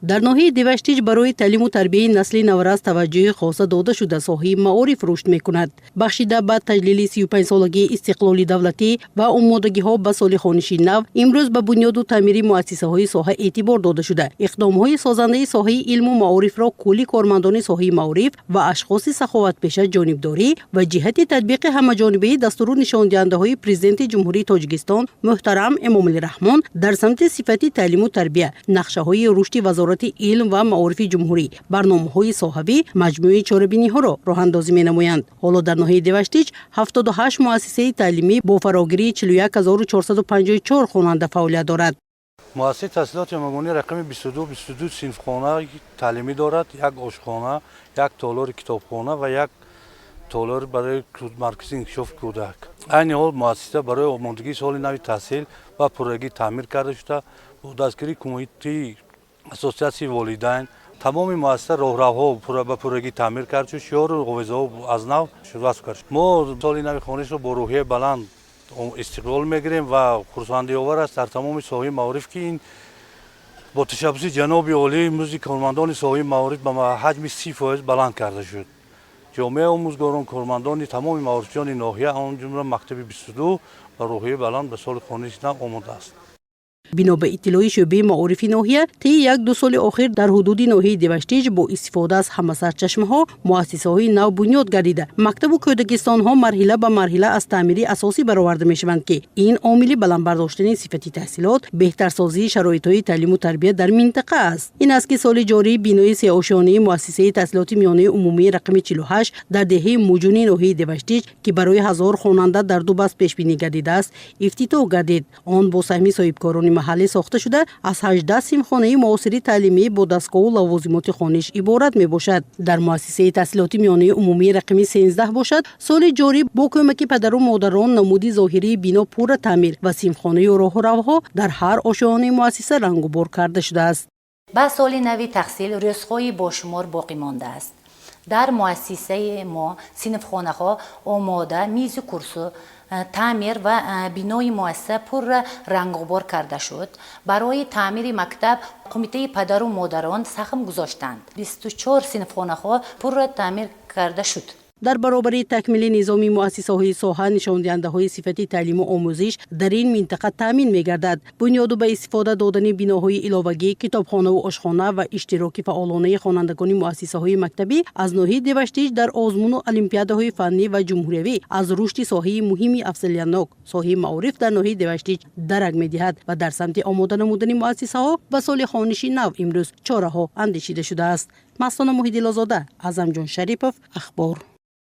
در ناحیه دیوشتیج برای تعلیم و تربیت نسل نورس توجه خاص داده شده ساحه معارف رشد میکند. بخشیده به تجلیل 35 سالگی استقلال دولتی و آمادگی ها به سال خوانشی نو، امروز به بنیاد و تعمیر مؤسسه های ساحه اعتبار داده شده. اقدام های سازنده ساحه علم و معارف را کلی کارمندان ساحه معارف و اشخاص سخاوت پیشه جانبداری و جهت تطبیق همه‌جانبه دستور نشان دهنده های پرزیدنت جمهوری تاجیکستان محترم امام الرحمن در سمت صفت تعلیم و تربیت، نقشه های رشد وزارت علم و معارف جمهوری، برنامه‌های ساحوی، مجموعه چاره‌بینی‌ها را راه‌اندازی می‌نمایند. حالا در ناحیه دیوشتیج 78 مؤسسه تعلیمی با فراگیری 41454 خواننده فعالیت دارد. مؤسسه تحصیلات امامانی رقم 22 صنفخانه تعلیمی دارد، یک آشخانه، یک تالار کتابخانه و یک تالار برای مرکز انکشاف کودک. این حال مؤسسه برای آمادگی سال نو تحصیل و پررگی تعمیر کرده شده. با دستگیری کمیته اساسیاسیون والدین تمام مؤسسه راهروها به پررگی تعمیر کرد شد. شعار و قوزها از نو شروع کرد. ما سال نو خوانش را با روحیه بلند استقبال میگیریم و خرسندی آور است در تمام ساحه معارف که این با تشبث جناب عالی امروز کارمندان ساحه معارف به حجم 30% بلند کرده شد. جامعه آموزگاران کارمندان تمام معارفیان ناحیه آن جمله مکتب 22 و روحیه بلند به سال خوانش نو آماده است. بنا به اطلاع شعبه معارف ناحیه، طی یک دو سال اخیر در حدود ناحیه دیوشتیج با استفاده از همه سرچشمه ها مؤسسه های نو بنیاد گردیده. مکتب و کودکستان ها مرحله به مرحله از تعمیر اساسی برآورده می شوند که این عامل بلند برداشتن صفت تحصیلات، بهتر سازی شرایط های تعلیم و تربیت در منطقه است. این است که سال جاری بینای سه‌آشیانه مؤسسه تحصیلات میانه عمومی رقم 48 در دهه موجونی ناحیه دیوشتیج که برای 1000 خواننده در دو بست پیش بینی گردیده است، افتتاح گردید. آن با سهم صاحبکاران محلی ساخته شده از 18 صنفخانه معاصر تعلیمی با دستگاه و لوازمات خوانش عبارت می باشد. در مؤسسه تحصیلات میانه عمومی رقم 13 باشد، سال جاری با کمک پدر و مادران نمودی ظاهری بنا پر تعمیر و صنفخانه و راهروها در هر آشیانه مؤسسه رنگ و بار کرده شده است. با سال نو تحصیل روزهای با شمار باقی مانده است. در مؤسسه ما صنفخانه ها آماده، میز کرسو تعمیر و بینای مؤسسه پر رنگ و بار کرده شد. برای تعمیر مکتب کمیته پدر و مادران سهم گذاشتند. 24 صنفخانه ها پر تعمیر کرده شد. در برابر تکمیل نظام مؤسسه های ساحه نشان دهنده های صفت تعلیم و آموزش در این منطقه تامین می گردد. بنیاد به استفاده دادن بناهای علاوگی، کتابخانه و آشخانه و اشتراک فعالانه خوانندگان مؤسسه های مکتبی از ناحیه دیوشتیج در آزمون و المپیادهای فنی و جمهوری از رشد ساحه مهمی افضلیت‌ناک ساحه معارف در ناحیه دیوشتیج درک می دهد و در سمت آماده نمودن مؤسسه ها به سال خوانشی نو امروز چاره ها اندیشیده شده است. مستانه محیدی لازاده، اعظم جان شریپов، اخبار.